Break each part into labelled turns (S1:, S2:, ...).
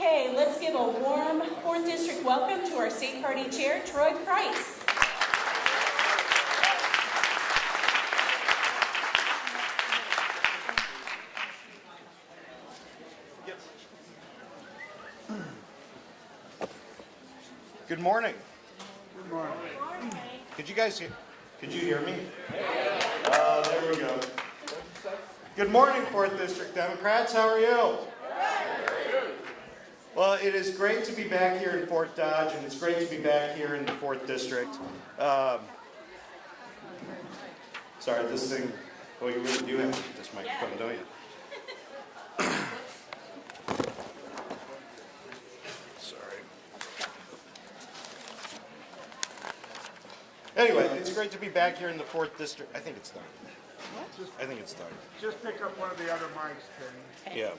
S1: Okay, let's give a warm 4th District welcome to our State Party Chair, Troy Price.
S2: Good morning.
S3: Good morning.
S2: Could you hear me? There we go. Good morning, 4th District Democrats. How are you? Well, it is great to be back here in Fort Dodge, and it's great to be back here in the 4th District. Sorry, this thing, well, you really do have to get this microphone, don't you? Sorry. Anyway, it's great to be back here in the 4th District. I think it's done. I think it's done.
S3: Just pick up one of the other mics, Kenny.
S2: Yeah.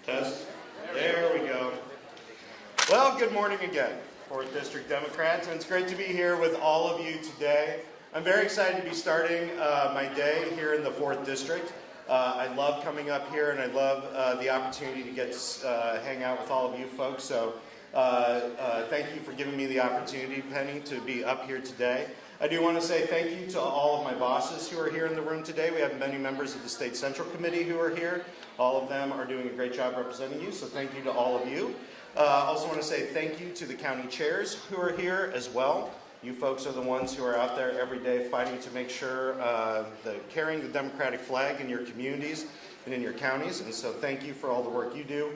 S2: Test. There we go. Well, good morning again, 4th District Democrats, and it's great to be here with all of you today. I'm very excited to be starting my day here in the 4th District. I love coming up here, and I love the opportunity to get to hang out with all of you folks. So thank you for giving me the opportunity, Penny, to be up here today. I do want to say thank you to all of my bosses who are here in the room today. We have many members of the State Central Committee who are here. All of them are doing a great job representing you, so thank you to all of you. I also want to say thank you to the county chairs who are here as well. You folks are the ones who are out there every day fighting to make sure carrying the Democratic flag in your communities and in your counties, and so thank you for all the work you do.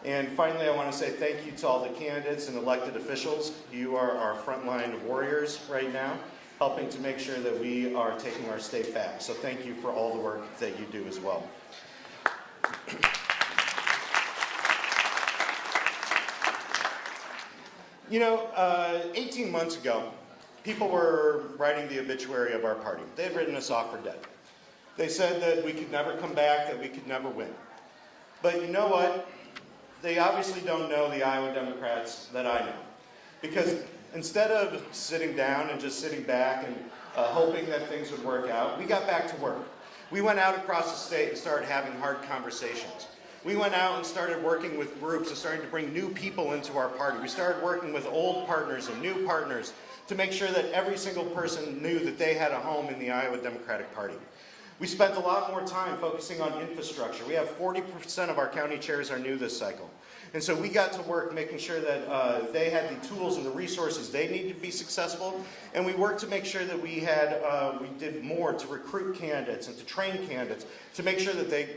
S2: And finally, I want to say thank you to all the candidates and elected officials. You are our frontline warriors right now, helping to make sure that we are taking our state back. So thank you for all the work that you do as well. You know, 18 months ago, people were writing the obituary of our party. They had written us off for dead. They said that we could never come back, that we could never win. But you know what? They obviously don't know the Iowa Democrats that I know. Because instead of sitting down and just sitting back and hoping that things would work out, we got back to work. We went out across the state and started having hard conversations. We went out and started working with groups and started to bring new people into our party. We started working with old partners and new partners to make sure that every single person knew that they had a home in the Iowa Democratic Party. We spent a lot more time focusing on infrastructure. We have 40% of our county chairs are new this cycle. And so we got to work making sure that they had the tools and the resources they needed to be successful. And we worked to make sure that we did more to recruit candidates and to train candidates to make sure that they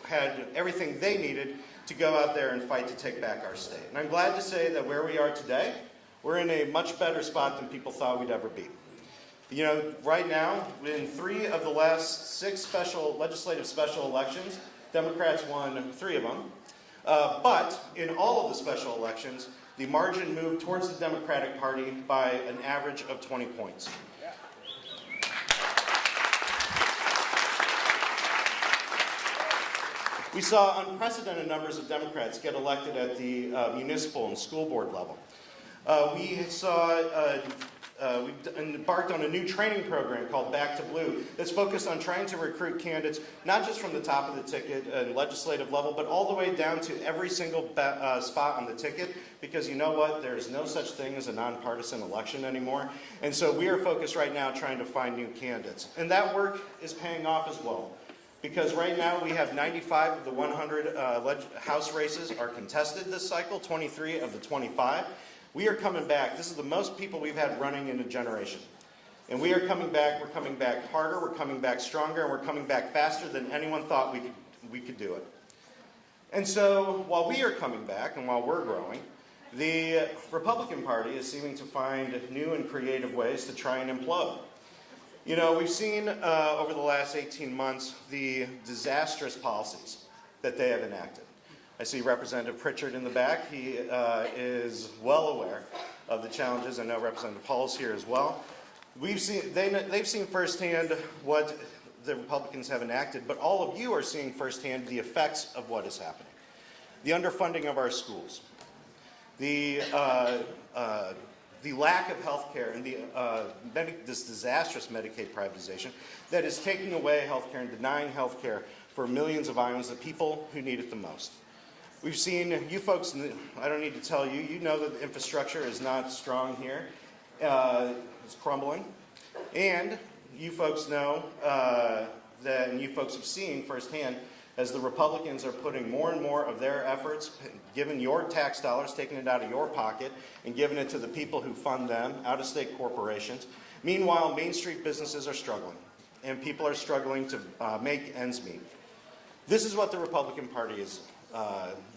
S2: had everything they needed to go out there and fight to take back our state. And I'm glad to say that where we are today, we're in a much better spot than people thought we'd ever be. You know, right now, in 3 of the last 6 legislative special elections, Democrats won 3 of them. But in all of the special elections, the margin moved towards the Democratic Party by an average of 20 points. We saw unprecedented numbers of Democrats get elected at the municipal and school board level. We embarked on a new training program called Back to Blue that's focused on trying to recruit candidates, not just from the top of the ticket and legislative level, but all the way down to every single spot on the ticket, because you know what? There's no such thing as a nonpartisan election anymore. And so we are focused right now trying to find new candidates. And that work is paying off as well. Because right now we have 95 of the 100 House races are contested this cycle, 23 of the 25. We are coming back. This is the most people we've had running in a generation. And we are coming back. We're coming back harder. We're coming back stronger. And we're coming back faster than anyone thought we could do it. And so while we are coming back and while we're growing, the Republican Party is seeming to find new and creative ways to try and implode. You know, we've seen over the last 18 months the disastrous policies that they have enacted. I see Representative Pritchard in the back. He is well aware of the challenges. I know Representative Hall is here as well. They've seen firsthand what the Republicans have enacted, but all of you are seeing firsthand the effects of what is happening. The underfunding of our schools, the the lack of health care and this disastrous Medicaid privatization that is taking away health care and denying health care for millions of Iowans, the people who need it the most. We've seen, you folks, I don't need to tell you, you know that the infrastructure is not strong here. It's crumbling. And you folks know that, and you folks have seen firsthand, as the Republicans are putting more and more of their efforts, giving your tax dollars, taking it out of your pocket, and giving it to the people who fund them, out-of-state corporations. Meanwhile, Main Street businesses are struggling, and people are struggling to make ends meet. This is what the Republican Party is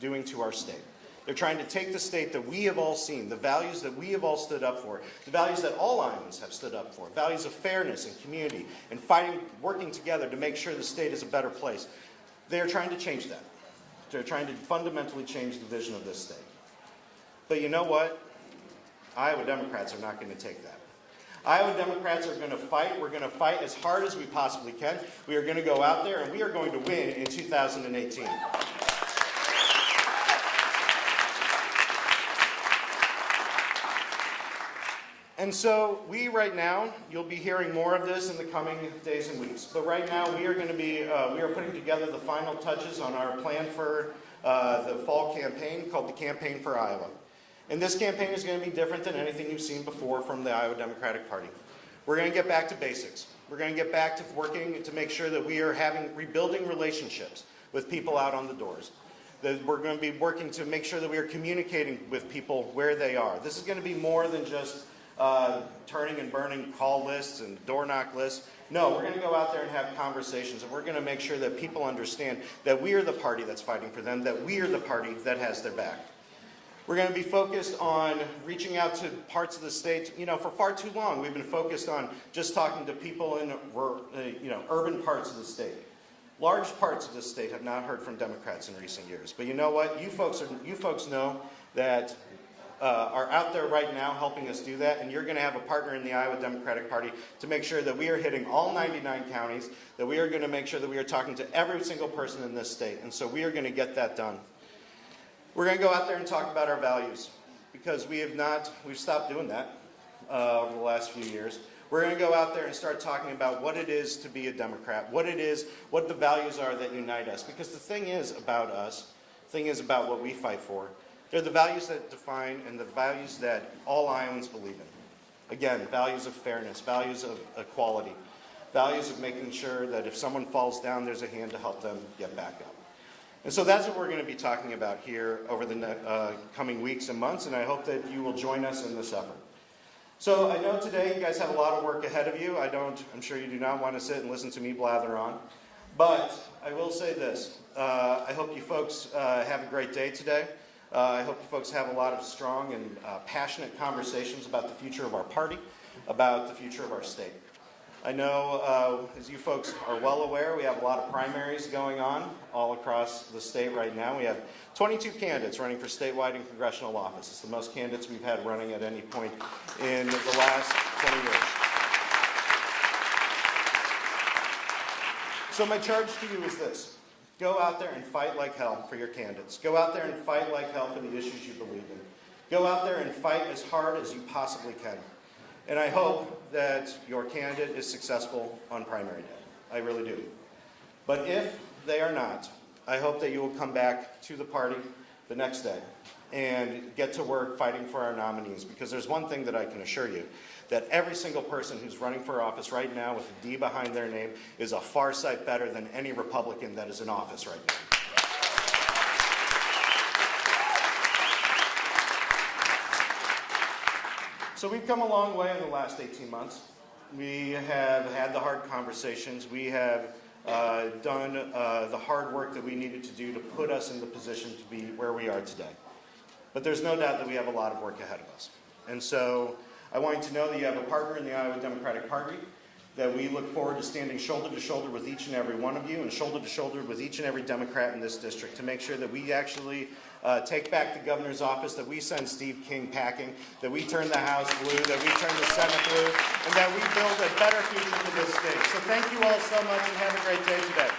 S2: doing to our state. They're trying to take the state that we have all seen, the values that we have all stood up for, the values that all Iowans have stood up for, values of fairness and community, and fighting, working together to make sure the state is a better place. They are trying to change that. They're trying to fundamentally change the vision of this state. But you know what? Iowa Democrats are not going to take that. Iowa Democrats are going to fight. We're going to fight as hard as we possibly can. We are going to go out there and we are going to win in 2018. And so right now, you'll be hearing more of this in the coming days and weeks. But right now, we are going to be, we are putting together the final touches on our plan for the fall campaign called the Campaign for Iowa. And this campaign is going to be different than anything you've seen before from the Iowa Democratic Party. We're going to get back to basics. We're going to get back to working to make sure that we are rebuilding relationships with people out on the doors. That we're going to be working to make sure that we are communicating with people where they are. This is going to be more than just turning and burning call lists and door knock lists. No, we're going to go out there and have conversations, and we're going to make sure that people understand that we are the party that's fighting for them, that we are the party that has their back. We're going to be focused on reaching out to parts of the state. You know, for far too long, we've been focused on just talking to people in urban parts of the state. Large parts of the state have not heard from Democrats in recent years. But you know what? You folks know that are out there right now helping us do that, and you're going to have a partner in the Iowa Democratic Party to make sure that we are hitting all 99 counties, that we are going to make sure that we are talking to every single person in this state, and so we are going to get that done. We're going to go out there and talk about our values, because we've stopped doing that over the last few years. We're going to go out there and start talking about what it is to be a Democrat, what the values are that unite us, because the thing is about us, the thing is about what we fight for. They're the values that define and the values that all Iowans believe in. Again, values of fairness, values of equality, values of making sure that if someone falls down, there's a hand to help them get back up. And so that's what we're going to be talking about here over the coming weeks and months, and I hope that you will join us in this effort. So I know today you guys have a lot of work ahead of you. I'm sure you do not want to sit and listen to me blather on. But I will say this. I hope you folks have a great day today. I hope you folks have a lot of strong and passionate conversations about the future of our party, about the future of our state. I know, as you folks are well aware, we have a lot of primaries going on all across the state right now. We have 22 candidates running for statewide and congressional office. It's the most candidates we've had running at any point in the last 20 years. So my charge to you is this. Go out there and fight like hell for your candidates. Go out there and fight like hell for the issues you believe in. Go out there and fight as hard as you possibly can. And I hope that your candidate is successful on primary day. I really do. But if they are not, I hope that you will come back to the party the next day and get to work fighting for our nominees. Because there's one thing that I can assure you, that every single person who's running for office right now with a D behind their name is a far sight better than any Republican that is in office right now. So we've come a long way in the last 18 months. We have had the hard conversations. We have done the hard work that we needed to do to put us in the position to be where we are today. But there's no doubt that we have a lot of work ahead of us. And so I want you to know that you have a partner in the Iowa Democratic Party, that we look forward to standing shoulder to shoulder with each and every one of you and shoulder to shoulder with each and every Democrat in this district to make sure that we actually take back the governor's office, that we send Steve King packing, that we turn the House blue, that we turn the Senate blue, and that we build a better future for this state. So thank you all so much and have a great day today.